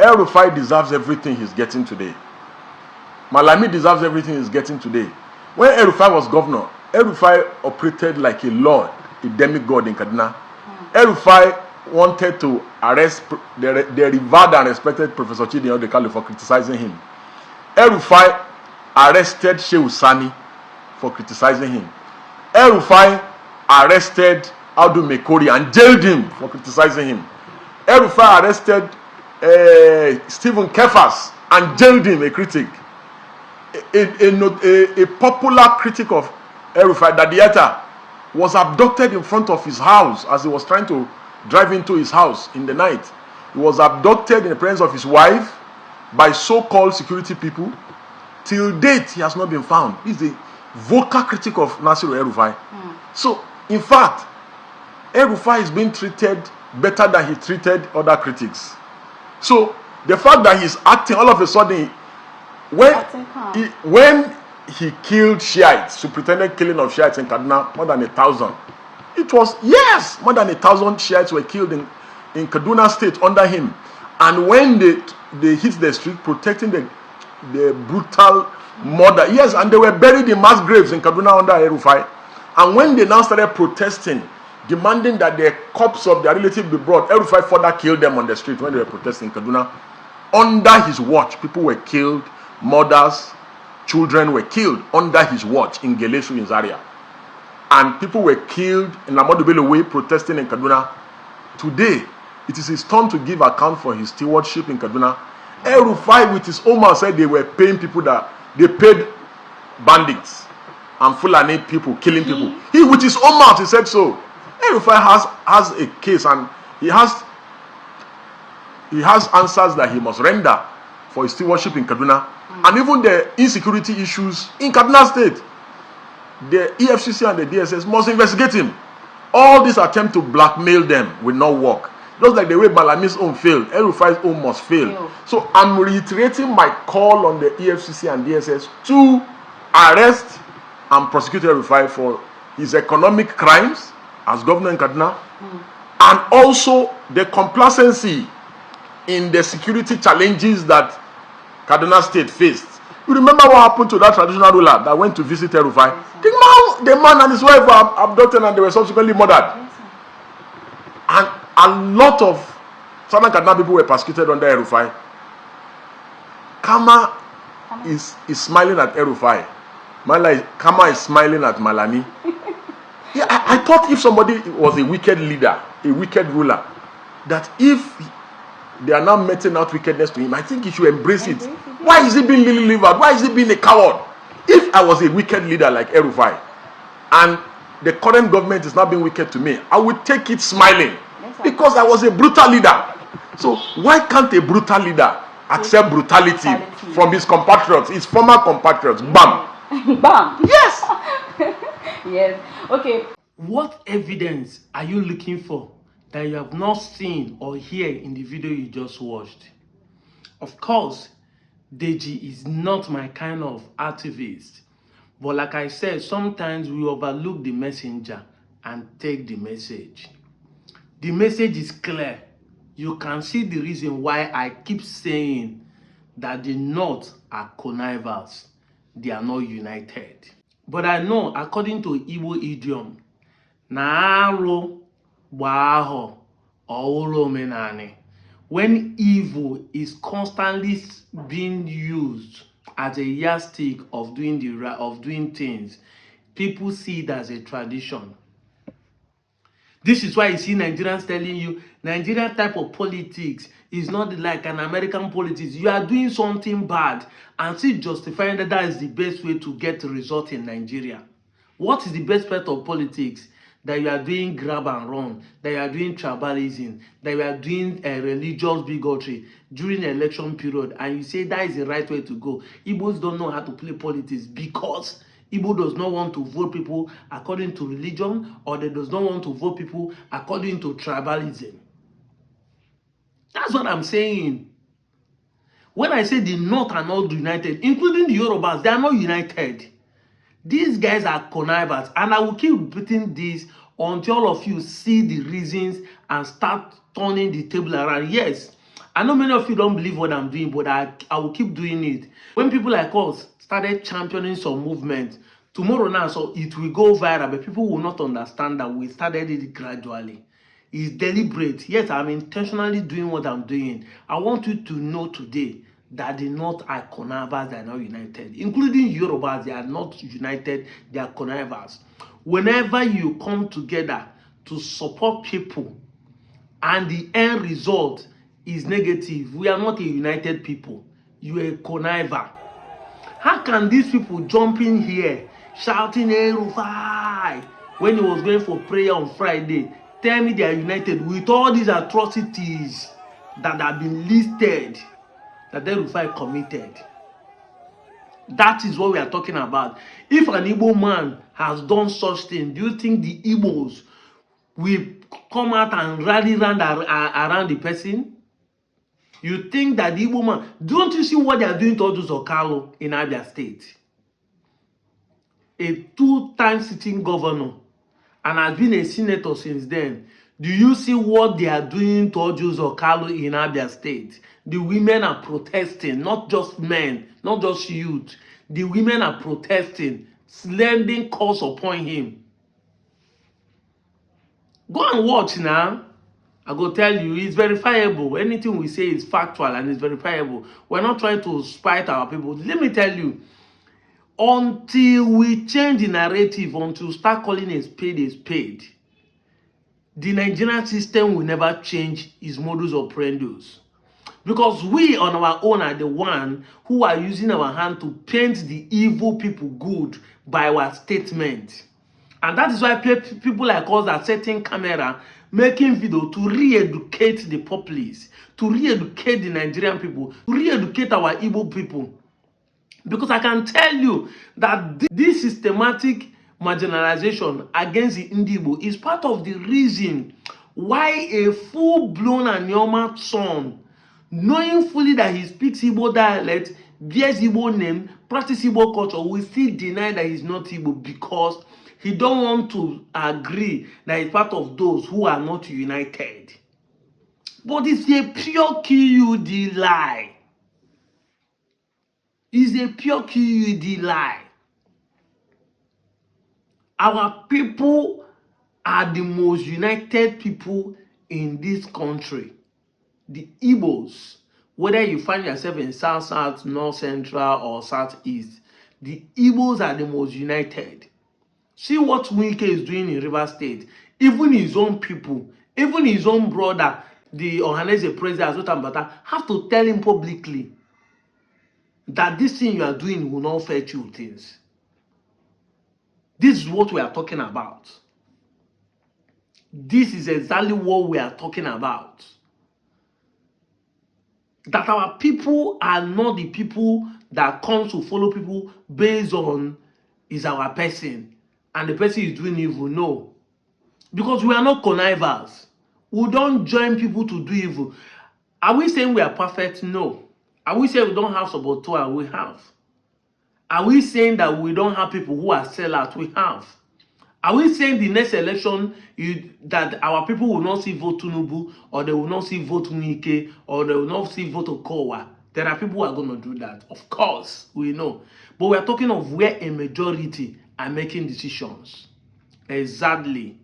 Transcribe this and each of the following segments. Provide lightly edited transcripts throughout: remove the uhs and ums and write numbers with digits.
El-Rufai deserves everything he's getting today. Malami deserves everything he's getting today. When El-Rufai was governor, El-Rufai operated like a lord, a demigod in Kaduna. El-Rufai wanted to arrest the revered and respected Professor Chidi Odekalo for criticizing him. El-Rufai arrested Shehu Sani for criticizing him. El-Rufai arrested Audu Mekori and jailed him for criticizing him. El-Rufai arrested Stephen Kefas and jailed him, a critic. A popular critic of El-Rufai, Dadieta, was abducted in front of his house as he was trying to drive into his house in the night. He was abducted in the presence of his wife by so-called security people. Till date, he has not been found. He's a vocal critic of Nasiru El-Rufai. So, in fact, El-Rufai is being treated better than he treated other critics. So, the fact that he's acting all of a sudden, when he killed Shiites, superintended killing of Shiites in Kaduna, more than 1,000. It was, yes, more than 1,000 Shiites were killed in Kaduna state under him. And when they hit the street protecting the brutal murder, yes, and they were buried in mass graves in Kaduna under El-Rufai. And when they now started protesting, demanding that the corpse of their relative be brought, El-Rufai further killed them on the street when they were protesting in Kaduna. Under his watch, people were killed, mothers, children were killed under his watch in Geleshu in Zaria. And people were killed in Ahmadu Bello Way protesting in Kaduna. Today, it is his turn to give account for his stewardship in Kaduna. El-Rufai with his own mouth said they were paying people, that they paid bandits and Fulani people, killing people. He with his own mouth, he said so. El-Rufai has a case, and he has answers that he must render for his stewardship in Kaduna. And even the insecurity issues in Kaduna state, the EFCC and the DSS must investigate him. All this attempt to blackmail them will not work. Just like the way Malami's own failed, El-Rufai's own must fail. So I'm reiterating my call on the EFCC and DSS to arrest and prosecute El-Rufai for his economic crimes as governor in Kaduna, and also the complacency in the security challenges that Kaduna State faced. You remember what happened to that traditional ruler that went to visit El-Rufai? The man and his wife were abducted and they were subsequently murdered. And a lot of Southern Kaduna people were persecuted under El-Rufai. Kama is smiling at El-Rufai. Kama is smiling at Malami. Yeah, I thought if somebody was a wicked leader, a wicked ruler, that if they are now meting out wickedness to him, I think he should embrace it. Why is he being lily-livered? Why is he being a coward? If I was a wicked leader like El-Rufai, and the current government is not being wicked to me, I would take it smiling, because I was a brutal leader. So why can't a brutal leader accept brutality from his compatriots, his former compatriots? Bam! Bam! Yes! Yes. Okay. What evidence are you looking for that you have not seen or hear in the video you just watched? Of course, Deji is not my kind of activist. But like I said, sometimes we overlook the messenger and take the message. The message is clear. You can see the reason why I keep saying that the North are connivers. They are not united. But I know, according to Igbo idiom, na-arụ gba ahọ ọhụrụ omenani. When evil is constantly being used as a yardstick of doing things, people see it as a tradition. This is why you see Nigerians telling you Nigerian type of politics is not like an American politics. You are doing something bad and still justifying that is the best way to get a result in Nigeria. What is the best part of politics? That you are doing grab and run, that you are doing tribalism, that you are doing religious bigotry during the election period, and you say that is the right way to go. Igbos don't know how to play politics because Igbo does not want to vote people according to religion, or they does not want to vote people according to tribalism. That's what I'm saying. When I say the North are not united, including the Yorubas, they are not united. These guys are connivers, and I will keep repeating this until all of you see the reasons and start turning the table around. Yes, I know many of you don't believe what I'm doing, but I will keep doing it. When people like us started championing some movement, tomorrow now, so it will go viral, but people will not understand that we started it gradually. It's deliberate. Yes, I'm intentionally doing what I'm doing. I want you to know today that the North are connivers, they are not united. Including Yorubas, they are not united, they are connivers. Whenever you come together to support people and the end result is negative, we are not a united people. You are a conniver. How can these people jump in here shouting El-Rufai when he was going for prayer on Friday? Tell me they are united with all these atrocities that have been listed that El-Rufai committed. That is what we are talking about. If an Igbo man has done such thing, do you think the Igbos will come out and rally around the person? You think that the Igbo man, don't you see what they are doing to Odus Okalo in Abia State? A two-time sitting governor and has been a senator since then. Do you see what they are doing to Odus Okalo in Abia State? The women are protesting, not just men, not just youth. The women are protesting, sending calls upon him. Go and watch now. I go tell you, it's verifiable. Anything we say is factual and it's verifiable. We're not trying to spite our people. Let me tell you, until we change the narrative, until we start calling a spade, the Nigerian system will never change its modus operandi. Because we on our own are the one who are using our hand to paint the evil people good by our statement. And that is why people like us are setting camera, making video to re-educate the populace, to re-educate the Nigerian people, to re-educate our Igbo people. Because I can tell you that this systematic marginalization against the Igbo is part of the reason why a full-blown Anyoma son, knowing fully that he speaks Igbo dialect, bears Igbo name, practices Igbo culture, will still deny that he's not Igbo because he don't want to agree that he's part of those who are not united. But it's a pure QUD lie. It's a pure QUD lie. Our people are the most united people in this country. The Igbos, whether you find yourself in South, South, North, Central, or Southeast, the Igbos are the most united. See what Wike is doing in River State. Even his own people, even his own brother, the Ohanese president, Azotambata, have to tell him publicly that this thing you are doing will not fetch you things. This is what we are talking about. This is exactly what we are talking about. That our people are not the people that comes to follow people based on is our person and the person is doing evil. No. Because we are not connivers. We don't join people to do evil. Are we saying we are perfect? No. Are we saying we don't have saboteur? We have. Are we saying that we don't have people who are sellouts? We have. Are we saying the next election that our people will not see vote Tinubu, or they will not see vote Wike, or they will not see vote Okowa? There are people who are going to do that. Of course, we know. But we are talking of where a majority are making decisions. Exactly.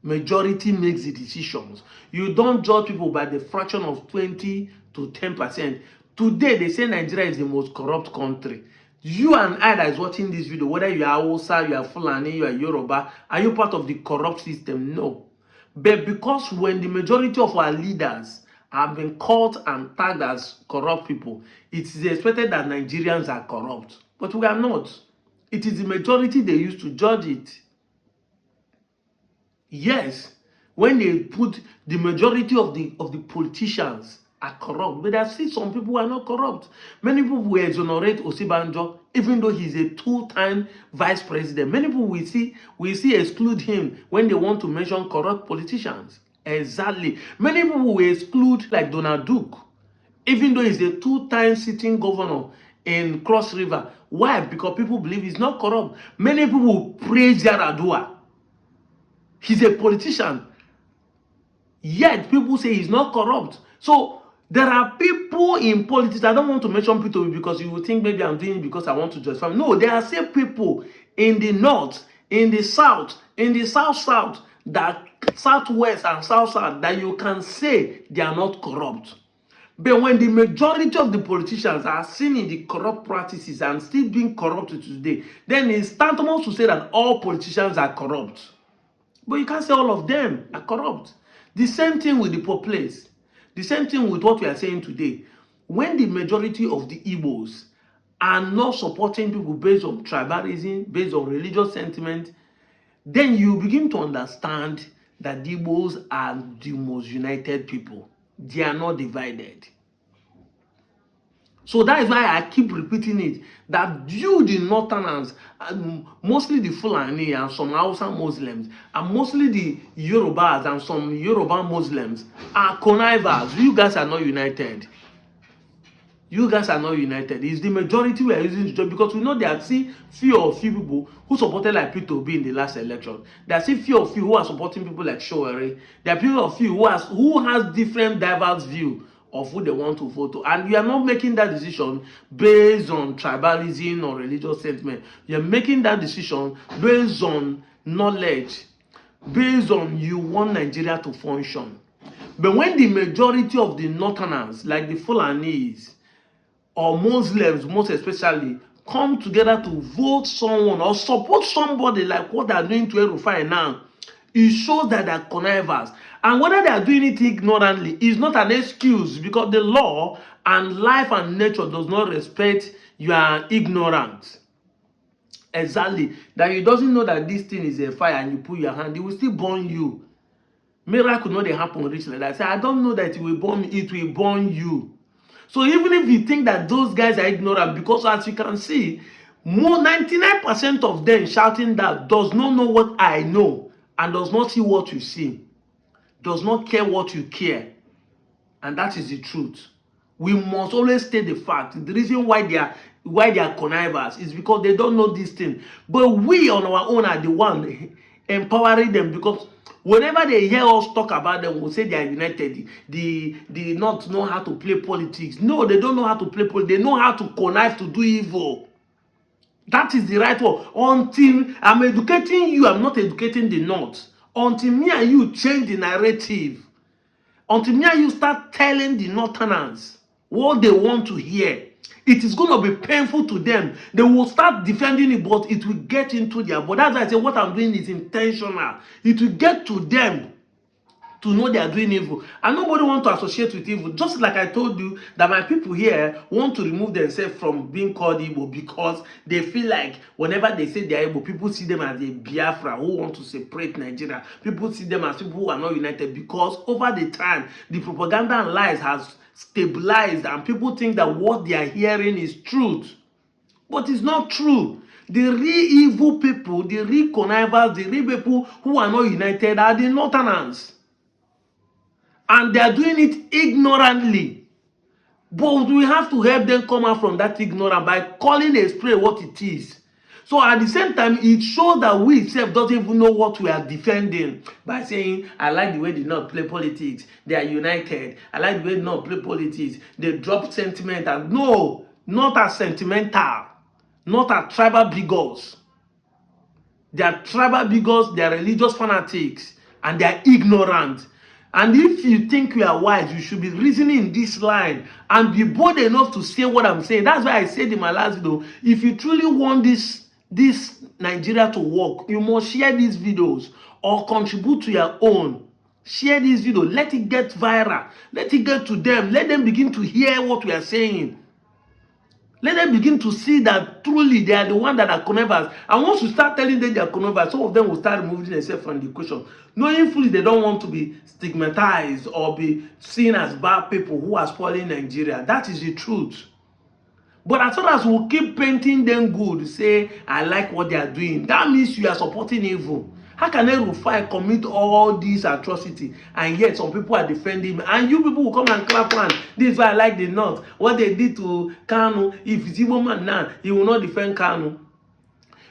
Majority makes the decisions. You don't judge people by the fraction of 20 to 10%. Today, they say Nigeria is the most corrupt country. You and I that is watching this video, whether you are Hausa, you are Fulani, you are Yoruba, are you part of the corrupt system? No. But because when the majority of our leaders have been caught and tagged as corrupt people, it is expected that Nigerians are corrupt. But we are not. It is the majority they use to judge it. Yes, when they put the majority of the politicians are corrupt, but I see some people who are not corrupt. Many people will exonerate Osibanjo, even though he's a two-time vice president. Many people we see exclude him when they want to mention corrupt politicians. Exactly. Many people will exclude like Donald Duke, even though he's a two-time sitting governor in Cross River. Why? Because people believe he's not corrupt. Many people will praise Yaradua. He's a politician. Yet people say he's not corrupt. So There are people in politics, I don't want to mention people because you will think maybe I'm doing it because I want to justify. No, there are still people in the north, in the south, south, that southwest and south that you can say they are not corrupt. But when the majority of the politicians are seen in the corrupt practices and still being corrupted today, then it's tantamount to say that all politicians are corrupt. But you can't say all of them are corrupt. The same thing with the populace. The same thing with what we are saying today. When the majority of the Igbos are not supporting people based on tribalism, based on religious sentiment, then you begin to understand that the Igbos are the most united people. They are not divided. So that is why I keep repeating it, that you, the Northerners, mostly the Fulani and some Hausa Muslims, and mostly the Yorubas and some Yoruba Muslims, are connivers. You guys are not united. You guys are not united. It's the majority we are using the job because we know there are still few people who supported like Peter Obi in the last election. There are still few who are supporting people like Showere. There are few who has different diverse view of who they want to vote to. And you are not making that decision based on tribalism or religious sentiment. You are making that decision based on knowledge, based on you want Nigeria to function. But when the majority of the Northerners, like the Fulanis, or Muslims most especially, come together to vote someone or support somebody like what they are doing to El-Rufai now, it shows that they are connivers. And whether they are doing it ignorantly is not an excuse, because the law and life and nature does not respect your ignorance. Exactly. That you doesn't know that this thing is a fire and you put your hand, it will still burn you. Miracle not they happen rich like that. Say, I don't know that it will burn me, it will burn you. So even if you think that those guys are ignorant, because as you can see, more 99% of them shouting that does not know what I know and does not see what you see, does not care what you care. And that is the truth. We must always state the fact. The reason why they are connivers is because they don't know this thing. But we on our own are the one empowering them, because whenever they hear us talk about them, we'll say they are united. They not know how to play politics. No, they don't know how to play politics. They know how to connive to do evil. That is the right word. Until I'm educating you, I'm not educating the North. Until me and you change the narrative. Until me and you start telling the Northerners what they want to hear, it is going to be painful to them. They will start defending it, but it will get into their body. That's why I say what I'm doing is intentional. It will get to them to know they are doing evil. And nobody wants to associate with evil. Just like I told you that my people here want to remove themselves from being called Igbo, because they feel like whenever they say they are Igbo, people see them as a Biafra who want to separate Nigeria. People see them as people who are not united, because over the time, the propaganda and lies has stabilized and people think that what they are hearing is truth. But it's not true. The real evil people, the real connivers, the real people who are not united are the Northerners. And they are doing it ignorantly. But we have to help them come out from that ignorance by calling a spray what it is. So at the same time, it shows that we itself don't even know what we are defending by saying, I like the way they not play politics. They are united. I like the way they not play politics. They drop sentiment. And no, not as sentimental. Not as tribal bigots. They are tribal bigots. They are religious fanatics. And they are ignorant. And if you think you are wise, you should be reasoning in this line and be bold enough to say what I'm saying. That's why I said in my last video, if you truly want this Nigeria to work, you must share these videos or contribute to your own. Share this video. Let it get viral. Let it get to them. Let them begin to hear what we are saying. Let them begin to see that truly they are the ones that are connivers. And once you start telling them they are connivers, some of them will start removing themselves from the equation. Knowing fully they don't want to be stigmatized or be seen as bad people who are spoiling Nigeria. That is the truth. But as long as we keep painting them good, say, I like what they are doing, that means you are supporting evil. How can El-Rufai commit all these atrocities and yet some people are defending him? And you people will come and clap hand. This is why I like the North. What they did to Kanu, if it's Igbo man now, he will not defend Kanu.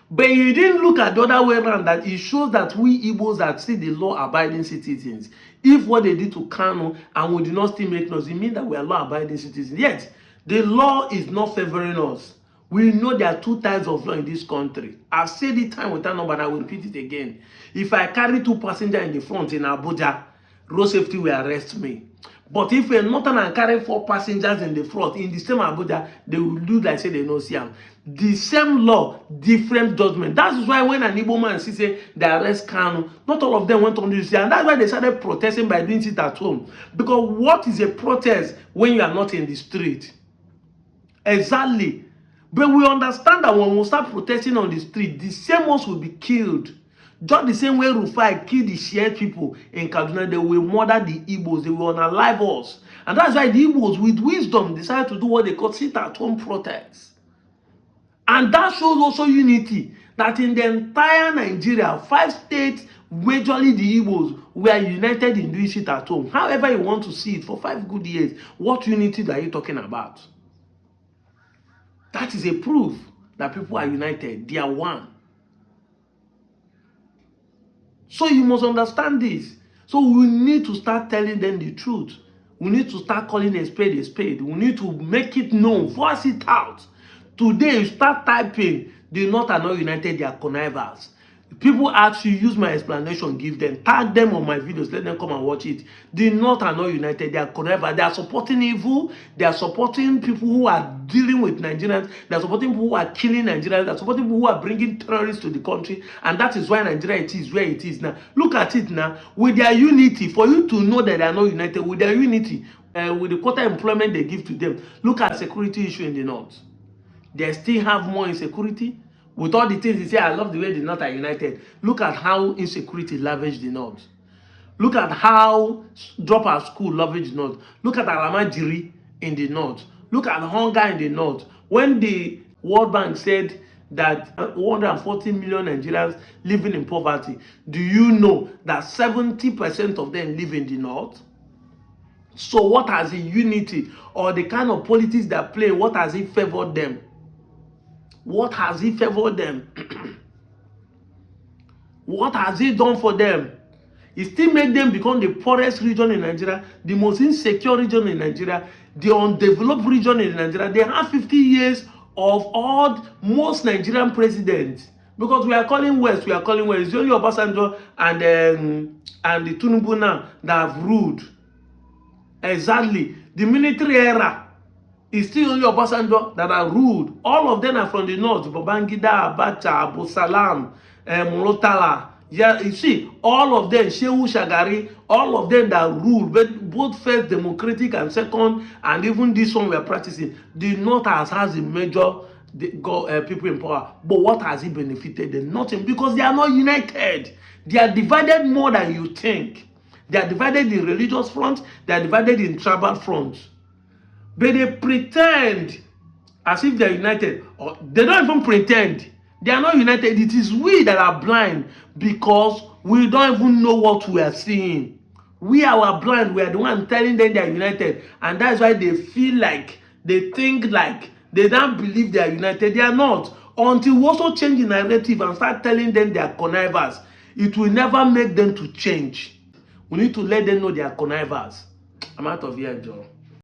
But you didn't look at the other way around, that it shows that we Igbos are still the law-abiding citizens. If what they did to Kano and we did not still make laws, it means that we are law-abiding citizens. Yet, the law is not favoring us. We know there are two types of law in this country. I've said it time without number, and I will repeat it again. If I carry 2 passengers in the front in Abuja, road safety will arrest me. But if a northern carry 4 passengers in the front in the same Abuja, they will do like say they no see them. The same law, different judgment. That's why when an Igbo man say they arrest Kanu, not all of them went on this, and that's why they started protesting by doing it at home. Because what is a protest when you are not in the street? Exactly. But we understand that when we start protesting on the street, the same ones will be killed. Just the same way Rufai killed the shared people in Kaduna, they will murder the Igbos, they will unalive us. And that's why the Igbos, with wisdom, decided to do what they call sit-at-home protests. And that shows also unity, that in the entire Nigeria, 5 states, majorly the Igbos, were united in doing sit-at-home. However you want to see it, for 5 good years, what unity are you talking about? That is a proof that people are united. They are one. So you must understand this. So we need to start telling them the truth. We need to start calling a spade a spade. We need to make it known, voice it out. Today, you start typing, the North are not united, they are connivers. People ask you, use my explanation, give them, tag them on my videos, let them come and watch it. The North are not united, they are connivers. They are supporting evil, they are supporting people who are dealing with Nigerians, they are supporting people who are killing Nigerians, they are supporting people who are bringing terrorists to the country, and that is why Nigeria it is where it is now. Look at it now, with their unity, for you to know that they are not united, with their unity, with the quota employment they give to them, look at security issue in the North. They still have more insecurity. With all the things they say, I love the way the North are united. Look at how insecurity lavaged the North. Look at how drop out school lavaged the North. Look at Alamajiri in the North. Look at hunger in the North. When the World Bank said that 140 million Nigerians living in poverty, do you know that 70% of them live in the North? So what has the unity or the kind of politics that play, what has it favored them? What has he favored them? What has he done for them? He still made them become the poorest region in Nigeria, the most insecure region in Nigeria, the undeveloped region in Nigeria. They have 50 years of most Nigerian presidents. Because we are calling West, we are calling West. It's only Obasanjo and the Tinubu now that have ruled. Exactly. The military era. It's still only Obasanjo that are ruled. All of them are from the North. Babangida, Abacha, Abu Salam, Murtala. Yeah, you see, all of them, Shehu Shagari, all of them that rule, both first democratic and second, and even this one we are practicing. The North has a major people in power. But what has it benefited them? Nothing, because they are not united. They are divided more than you think. They are divided in religious front, they are divided in tribal front. But they pretend as if they are united. Or they don't even pretend. They are not united. It is we that are blind because we don't even know what we are seeing. We are blind. We are the one telling them they are united. And that's why they feel like, they think like, they don't believe they are united. They are not. Until we also change the narrative and start telling them they are connivers, it will never make them to change. We need to let them know they are connivers. I'm out of here, Joe.